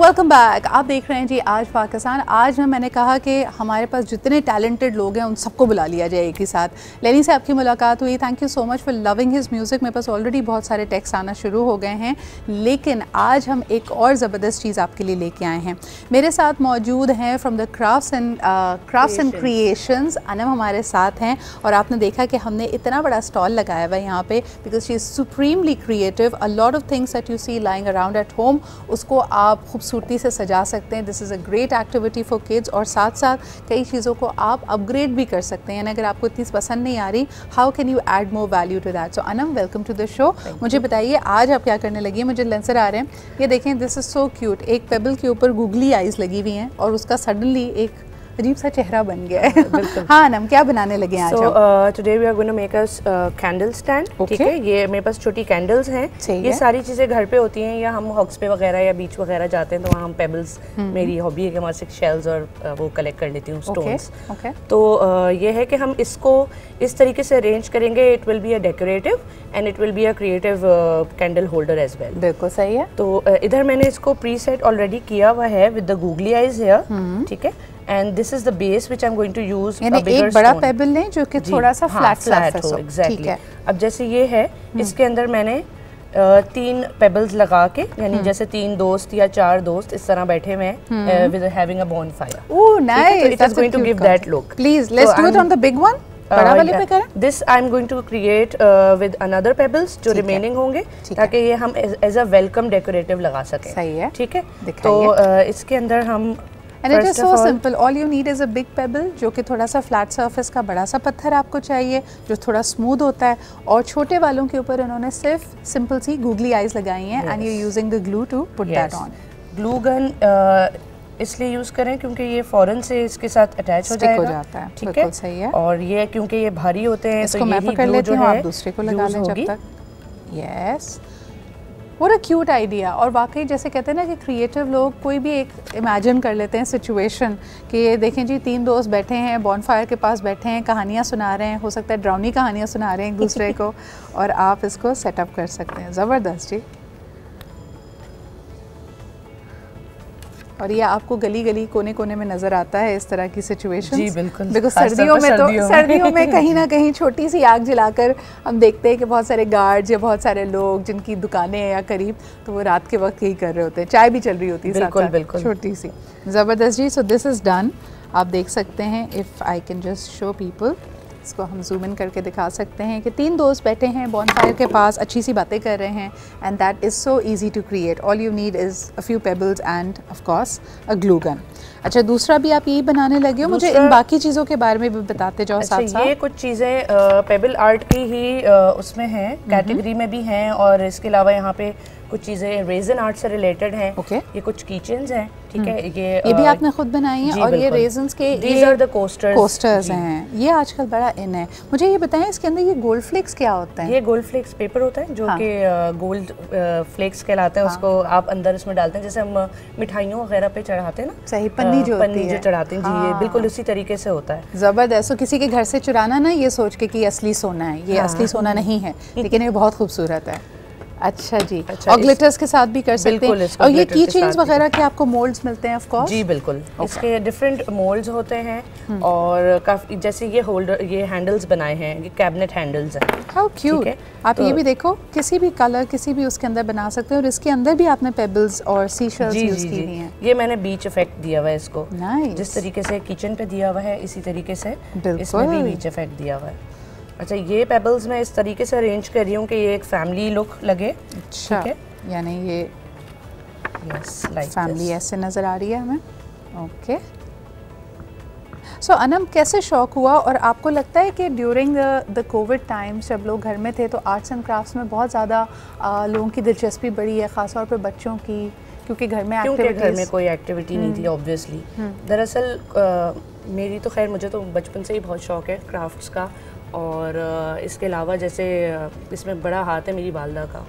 Welcome back. आप देख रहे हैं जी आज पाकिस्तान। आज मैंने कहा कि हमारे पास जितने टैलेंटेड लोग हैं उन सबको बुला लिया जाए एक ही साथ। लेनी से आपकी मुलाकात हुई, thank you so much for loving his music. मेरे पास ऑलरेडी बहुत सारे टेक्स्ट आना शुरू हो गए हैं, लेकिन आज हम एक और ज़बरदस्त चीज़ आपके लिए लेके आए हैं। मेरे साथ मौजूद हैं from the crafts and creations. Anam हमारे साथ हैं और आपने देखा कि हमने इतना बड़ा स्टॉल लगाया हुआ है यहाँ पे, because she is supremely creative. A lot of things that you see lying around at home, उसको आप खूबसूरती से सजा सकते हैं। This is a great activity for kids. और साथ साथ कई चीज़ों को आप अपग्रेड भी कर सकते हैं। अगर आपको इतनी पसंद नहीं आ रही, how can you add more value to that. So Anam, welcome to the show. मुझे बताइए आज आप क्या करने लगी हैं। मुझे लेंसर आ रहे हैं, ये देखें, दिस इज़ सो क्यूट। एक पेबल के ऊपर गूगली आइज़ लगी हुई हैं और उसका सडनली एक अजीब सा चेहरा बन गया है। हाँ अनम, क्या बनाने लगे आज? Today we are going to make a candle stand. ठीक है, ये मेरे पास छोटी कैंडल्स हैं। ये सारी चीज़ें घर पे होती हैं, या हम हॉक्स पे वगैरह या बीच वगैरह जाते हैं तो वहाँ हम पेबल्स, मेरी हॉबी है कि वहाँ से शेल्स और वो कलेक्ट कर लेती हूँ, स्टोन्स। तो ये है कि हम इसको इस तरीके से अरेंज करेंगे, it will be a decorative and it will be a creative candle holder as well. बिल्कुल सही है। तो इधर मैंने इसको प्री सेट ऑलरेडी किया हुआ है with the googly eyes here. ठीक है, and this is the base which I'm going to use a bigger एक बड़ा पेबल लें जो कि थोड़ा सा फ्लैट सरफेस हो। एग्जैक्टली। अब जैसे ये है, इसके अंदर मैंने 3 पेबल्स लगा के, यानी जैसे 3 दोस्त या 4 दोस्त इस तरह बैठे हुए हैं with having a bonfire. Oh nice, it is going to give that look. Please let's do it on the big one. बड़ा वाले पे करें। This I'm going to create with another pebbles जो remaining होंगे, ताकि ये हम as a welcome decorative लगा सकें। सही है, ठीक है। तो इसके अंदर हम And it is so simple. All you need is a big pebble, जो कि थोड़ा सा फ्लैट सरफेस का बड़ा सा पत्थर आपको चाहिए जो थोड़ा स्मूथ होता है। और छोटे वालों के ऊपर उन्होंने सिर्फ सिंपल सी गूगली आइज लगाई हैं and you using the glue to put that on. Glue gun इसलिए यूज करें क्योंकि ये फौरन से इसके साथ अटैच हो जाता है। ठीक है, सही है। और ये क्योंकि ये भारी होते हैं तो मैं पकड़ लेती हूँ, आप दूसरे को लगा लें जब तक। Yes, what a cute idea। और वाकई जैसे कहते हैं ना कि क्रिएटिव लोग कोई भी एक इमेजिन कर लेते हैं सिचुएशन कि ये देखें जी 3 दोस्त बैठे हैं, बॉनफायर के पास बैठे हैं, कहानियाँ सुना रहे हैं, हो सकता है ड्राउनी कहानियाँ सुना रहे हैं एक दूसरे को, और आप इसको सेटअप कर सकते हैं। ज़बरदस्त जी। और ये आपको गली गली कोने कोने में नज़र आता है इस तरह की सिचुएशन। जी बिल्कुल, बिकॉज सर्दियों में कहीं ना कहीं छोटी सी आग जलाकर हम देखते हैं कि बहुत सारे गार्ड्स या बहुत सारे लोग जिनकी दुकानें हैं या करीब, तो वो रात के वक्त यही कर रहे होते हैं, चाय भी चल रही होती है बिल्कुल बिल्कुल छोटी सी। ज़बरदस्त जी। So this is done. आप देख सकते हैं, if I can just show people, इसको हम जूम इन करके दिखा सकते हैं कि 3 दोस्त बैठे हैं बॉनफायर के पास, अच्छी सी बातें कर रहे हैं, and that is so easy to create. All you need is a few pebbles and of course a glue gun. अच्छा, दूसरा भी आप यही बनाने लगे हो? मुझे इन बाकी चीज़ों के बारे में भी बताते जाओ साथ साथ। ये कुछ चीज़ें पेबल आर्ट की ही उसमें हैं, कैटेगरी में भी हैं, और इसके अलावा यहाँ पे कुछ चीज़ें रेजन आर्ट से रिलेटेड हैं। ये कुछ किचन्स हैं। ठीक है, ये भी आपने खुद बनाई हैं, और ये रेजन्स के these are the coasters हैं। ये आजकल बड़ा इन है। मुझे ये बताएं, इसके अंदर ये गोल्ड फ्लेक्स क्या होता है? ये गोल्ड फ्लेक्स पेपर होता है जो कि गोल्ड फ्लेक्स कहलाते हैं। उसको आप अंदर इसमें डालते हैं, जैसे हम मिठाइयों वगैरह पे चढ़ाते हैं ना, सही, पन्नी जो चढ़ाते हैं। जी, ये बिल्कुल उसी तरीके से होता है। ज़बरदस्त। तो किसी के घर से चुराना ना ये सोच के कि असली सोना है, ये असली सोना नहीं है, लेकिन ये बहुत खूबसूरत है। अच्छा जी। और ग्लिटर्स के साथ भी कर सकते हैं। और ये की चेन्स वगैरह के आपको मोल्ड्स मिलते हैं ऑफ कोर्स? जी बिल्कुल, इसके डिफरेंट मोल्ड्स होते हैं, और काफी जैसे ये होल्डर, ये हैंडल्स बनाए हैं, ये कैबिनेट हैंडल्स हैं। How cute. आप ये भी देखो, किसी भी कलर किसी भी उसके अंदर बना सकते हैं, और इसके अंदर भी आपने पेबल्स और सी शेल्स यूज की हुई हैं। ये मैंने बीच इफेक्ट दिया हुआ है इसको। जिस तरीके से किचन पे दिया हुआ है, इसी तरीके से इसमें भी बीच इफेक्ट दिया हुआ है। अच्छा, ये पेबल्स मैं इस तरीके से अरेंज कर रही हूँ कि ये एक फैमिली लुक लगे। अच्छा, ठीक है, यानी ये फैमिली ऐसे नज़र आ रही है हमें। ओके। सो अनम, कैसे शौक हुआ, और आपको लगता है कि ड्यूरिंग द कोविड टाइम्स जब लोग घर में थे तो आर्ट्स एंड क्राफ्ट्स में बहुत ज़्यादा लोगों की दिलचस्पी बढ़ी है, ख़ासतौर पर बच्चों की, क्योंकि घर में कोई एक्टिविटी नहीं थी ऑब्वियसली। दरअसल मेरी तो खैर, मुझे तो बचपन से ही बहुत शौक है क्राफ्ट्स का, और इसके अलावा जैसे इसमें बड़ा हाथ है मेरी वालदा का,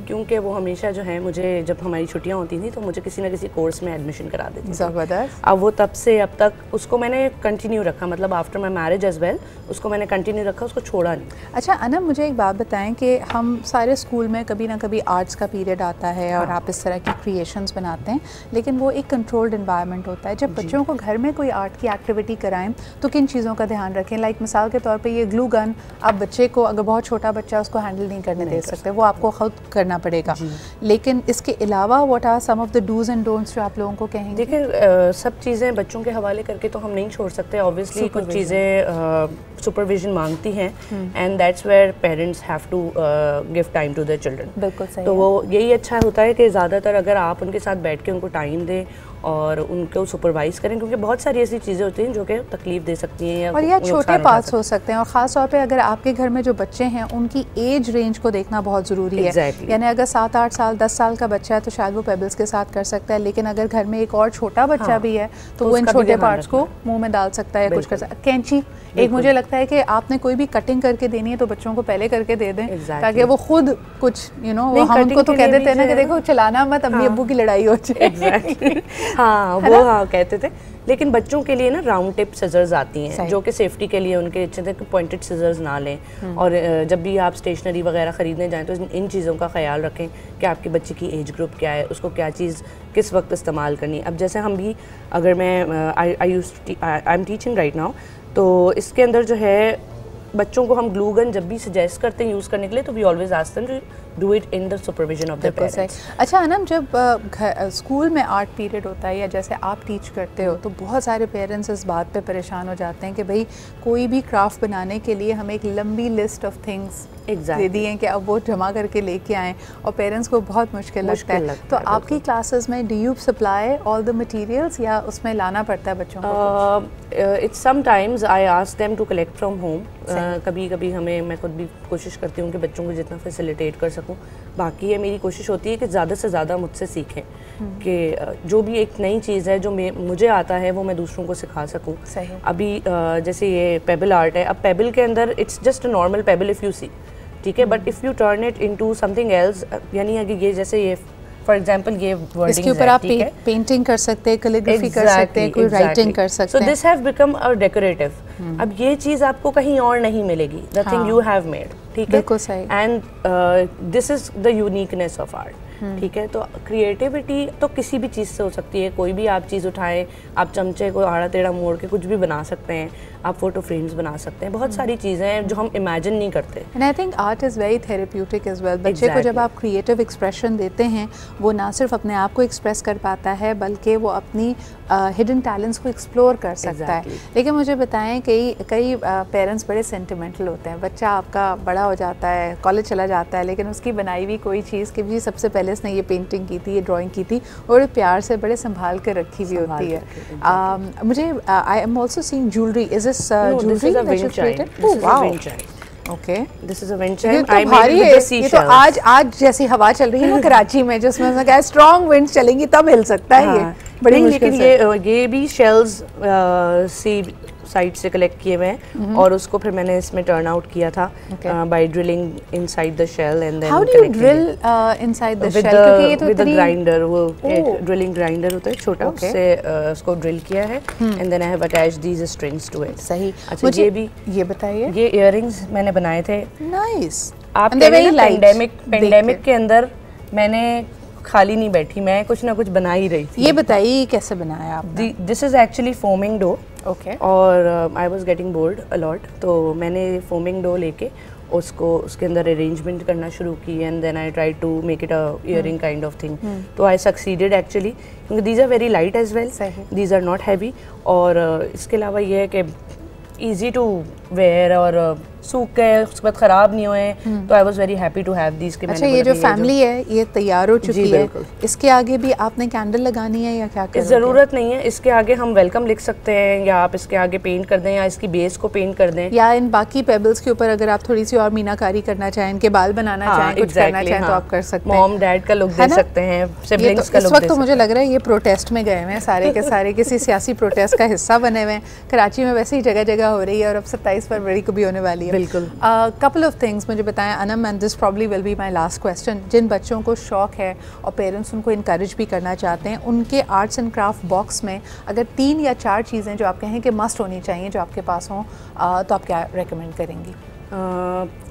क्योंकि वो हमेशा जो है मुझे जब हमारी छुट्टियां होती थी तो मुझे किसी ना किसी कोर्स में एडमिशन करा देती थी। ज़बरदस्त। अब वो तब से अब तक उसको मैंने कंटिन्यू रखा, मतलब after my marriage as well उसको मैंने कंटिन्यू रखा, उसको छोड़ा नहीं। अच्छा अनम, मुझे एक बात बताएं कि हम सारे स्कूल में कभी ना कभी आर्ट्स का पीरियड आता है और आप इस तरह की क्रिएशंस बनाते हैं, लेकिन वो एक कंट्रोल्ड इन्वायरमेंट होता है। जब बच्चों को घर में कोई आर्ट की एक्टिविटी कराएं तो किन चीज़ों का ध्यान रखें? लाइक मिसाल के तौर पे ये ग्लू गन, आप बच्चे को, अगर बहुत छोटा बच्चा उसको हैंडल नहीं करने दे सकते, वो आपको खुद करना पड़ेगा, लेकिन इसके अलावा what are some of the dos and don'ts जो आप लोगों को कहेंगे? देखिए सब चीज़ें बच्चों के हवाले करके तो हम नहीं छोड़ सकते, ऑब्वियसली कुछ चीज़ें सुपरविजन मांगती हैं, and that's where parents have to give time to their children. बिल्कुल सही। तो वो यही अच्छा होता है कि ज़्यादातर अगर आप उनके साथ बैठ के उनको टाइम दें और उनको सुपरवाइज करें, क्योंकि बहुत सारी ऐसी चीज़ें होती हैं जो कि तकलीफ दे सकती हैं और या छोटे पार्ट्स हो सकते हैं, और ख़ास तौर पे अगर आपके घर में जो बच्चे हैं उनकी एज रेंज को देखना बहुत ज़रूरी है। यानी अगर 7-8 साल 10 साल का बच्चा है तो शायद वो पेबल्स के साथ कर सकता है, लेकिन अगर घर में एक और छोटा बच्चा भी है तो वो इन छोटे पार्ट्स को मुँह में डाल सकता है, कुछ कर सकता है। कैंची एक मुझे लगता है कि आपने कोई भी कटिंग करके देनी है तो बच्चों को पहले करके दे दें, ताकि वो खुद कुछ हम उनको तो कह देते हैं ना कि देखो चलाना मत, अम्मी अब्बू की लड़ाई हो जाए। हाँ वो हाँ कहते थे, लेकिन बच्चों के लिए ना राउंड टिप सिजर्स आती हैं जो कि सेफ्टी के लिए उनके अच्छे से पॉइंटेड सिजर्स ना लें, और जब भी आप स्टेशनरी वगैरह ख़रीदने जाएं तो इन चीज़ों का ख्याल रखें कि आपके बच्चे की एज ग्रुप क्या है, उसको क्या चीज़ किस वक्त इस्तेमाल करनी है। अब जैसे हम भी, अगर मैं I am teaching right now, तो इसके अंदर जो है बच्चों को हम ग्लू गन जब भी सजेस्ट करते हैं यूज़ करने के लिए तो we always ask them to do it in the supervision of the parents. अच्छा अनम, जब स्कूल में आर्ट पीरियड होता है या जैसे आप टीच करते हो तो बहुत सारे पेरेंट्स इस बात पे परेशान हो जाते हैं कि भाई कोई भी क्राफ्ट बनाने के लिए हमें एक लंबी लिस्ट ऑफ थिंग्स दे दी हैं कि अब वो जमा करके लेके आएँ, और पेरेंट्स को बहुत मुश्किल लगता है। तो आपकी क्लासेस में do you supply all the materials या उसमें लाना पड़ता है बच्चों को? It's sometimes I ask them to collect from home. कभी कभी मैं खुद भी कोशिश करती हूँ कि बच्चों को जितना फैसिलिटेट कर सकूँ। बाकी ये मेरी कोशिश होती है कि ज़्यादा से ज़्यादा मुझसे सीखें, कि जो भी एक नई चीज़ है जो मुझे आता है वो मैं दूसरों को सिखा सकूँ। अभी जैसे ये पेबल आर्ट है, अब पेबल के अंदर it's just a normal pebble if you see, ठीक है, but if you turn it into something else, यानी अगर ये जैसे ये फॉर एग्जाम्पल ये इसके ऊपर आप पेंटिंग कर सकते हैं, कैलीग्राफी कर सकते हैं, कोई राइटिंग कर सकते हैं। So this have become a decorative. अब ये चीज़ आपको कहीं और नहीं मिलेगी, the thing you have made, ठीक है, बिल्कुल सही। And this is the uniqueness of art, ठीक है। तो क्रिएटिविटी तो किसी भी चीज़ से हो सकती है, कोई भी आप चीज़ उठाएं, आप चमचे को आड़ा टेढ़ा मोड़ के कुछ भी बना सकते हैं, आप फोटो फ्रेम्स बना सकते हैं, बहुत सारी चीज़ें हैं जो हम इमेजिन नहीं करते। And I think art is very therapeutic as well. बच्चे को जब आप क्रिएटिव एक्सप्रेशन देते हैं वो ना सिर्फ अपने आप को एक्सप्रेस कर पाता है बल्कि वो अपनी हिडन टैलेंट्स को एक्सप्लोर कर सकता है। लेकिन मुझे बताएं कई पेरेंट्स बड़े सेंटिमेंटल होते हैं, बच्चा आपका बड़ा हो जाता है, कॉलेज चला जाता है, लेकिन उसकी बनाई हुई कोई चीज़ कि भी सबसे पहले इसने ये पेंटिंग की थी, ये ड्राइंग की थी, और प्यार से बड़े संभाल कर रखी हुई होती है। मुझे I am also seeing jewellery, is this jewellery that you created? Oh wow, okay, this is a wind chime. I made it with the sea shells. तो आज जैसी हवा चल रही है ना कराची में, जिसमें क्या स्ट्रॉन्ग विंड्स चलेंगी तब हिल सकता है ये बड़ी मुश्किल से। ये भी शेल्स सी साइड से कलेक्ट किए हुए हैं और उसको फिर मैंने इसमें टर्न आउट किया था by drilling inside the shell and then how do you drill inside the shell? क्योंकि ये तो विद द ग्राइंडर, वो एक ड्रिलिंग ग्राइंडर होता है छोटा, उससे उसको ड्रिल किया है and then I have attached these strings to it. सही। अच्छा ये भी, ये बताइए, ये इयररिंग्स मैंने बनाए थे। नाइस। आप पेंडेमिक के अंदर मैंने खाली नहीं बैठी, मैं कुछ ना कुछ बना ही रही थी। ये बताइए कैसे बनाया आपने? This is actually foaming dough, okay, और I was getting bored a lot, तो मैंने फोमिंग डो लेके उसको उसके अंदर अरेंजमेंट करना शुरू की and then I try to make it a earring kind of thing. तो आई सक्सीडेड एक्चुअली, क्योंकि these are very light as well, these are not heavy, और इसके अलावा ये है कि ईजी टू वेयर और सूख गए, उसके बाद ख़राब नहीं हुए, तो I was very happy to have these. अच्छा, ये जो फैमिली है ये तैयार हो चुकी है, इसके आगे भी आपने कैंडल लगानी है या क्या? ज़रूरत नहीं है, इसके आगे हम वेलकम लिख सकते हैं, या आप इसके आगे पेंट कर दें, या इसकी बेस को पेंट कर दें, या इन बाकी पेबल्स के ऊपर अगर आप थोड़ी सी और मीनाकारी करना चाहें, इनके बाल बनाना चाहें, कुछ करना चाहें तो आप कर सकते हैं। मॉम डैड का लुक दे सकते हैं, सिबलिंग्स का लुक। इस वक्त तो मुझे लग रहा है ये प्रोटेस्ट में गए हुए हैं सारे के सारे, किसी सियासी प्रोटेस्ट का हिस्सा बने हुए हैं। कराची में वैसे ही जगह जगह हो रही है और अब 27 फरवरी को भी होने वाली है। बिल्कुल। कपल ऑफ थिंग्स मुझे बताएं Anam, and this probably will be my last question, जिन बच्चों को शौक है और पेरेंट्स उनको इनकरेज भी करना चाहते हैं, उनके आर्ट्स एंड क्राफ्ट बॉक्स में अगर 3 या 4 चीज़ें जो आप कहें कि मस्ट होनी चाहिए जो आपके पास हों, तो आप क्या रेकमेंड करेंगी?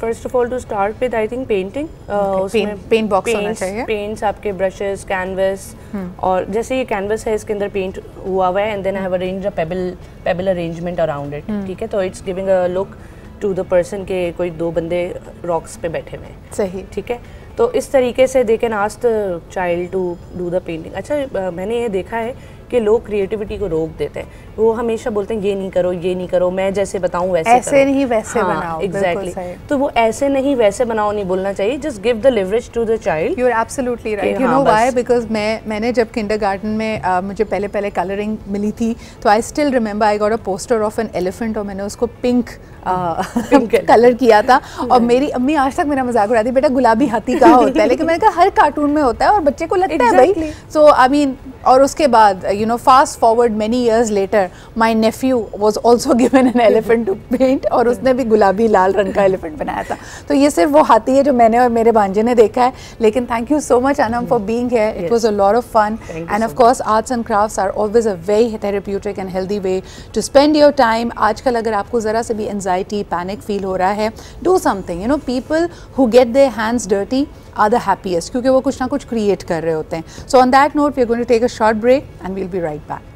First of all to start with I think painting, उसमें पेंट बॉक्स होना चाहिए, पेंट्स, आपके ब्रशेस, कैनवस, और जैसे ये कैनवस है इसके अंदर पेंट हुआ हुआ है, and then I have arranged a pebble arrangement around it, ठीक है, तो it's giving a look to the person के कोई 2 बंदे रॉक्स पे बैठे हुए हैं, सही, ठीक है, तो इस तरीके से they can ask the child to do the painting. अच्छा, मैंने ये देखा है कि लोग क्रिएटिविटी को रोक देते हैं, वो हमेशा बोलते हैं ये नहीं करो, ये नहीं करो, मैं जैसे बताऊं वैसे ऐसे करो, नहीं वैसे बनाओ, एग्जैक्टली, तो वो ऐसे नहीं वैसे बनाओ नहीं बोलना चाहिए, just give the leverage to the child. You are absolutely right, you know why, because मैंने जब किंडरगार्टन में मुझे पहले कलरिंग मिली थी, तो I still remember I got a poster of an elephant और मैंने उसको पिंक कलर किया था, और मेरी अम्मी आज तक मेरा मजाक उड़ाती, बेटा गुलाबी हाथी का होता है, लेकिन मैंने कहा हर कार्टून में होता है और बच्चे को लगता है भाई, सो आई मीन, और उसके बाद you know fast forward many years later my nephew was also given an elephant to paint, और उसने भी गुलाबी लाल रंग का एलिफेंट बनाया था, तो ये सिर्फ वो हाथी है जो मैंने और मेरे भांजे ने देखा है, लेकिन thank you so much Anam for being here, it was a lot of fun, and of course arts and crafts are always a very therapeutic and healthy way to spend your time. आजकल अगर आपको ज़रा से भी anxiety panic feel हो रहा है, do something, you know people who get their hands dirty are the happiest, क्योंकि वो कुछ ना कुछ क्रिएट कर रहे होते हैं। So on that note, we are going to take a short break and we'll be right back.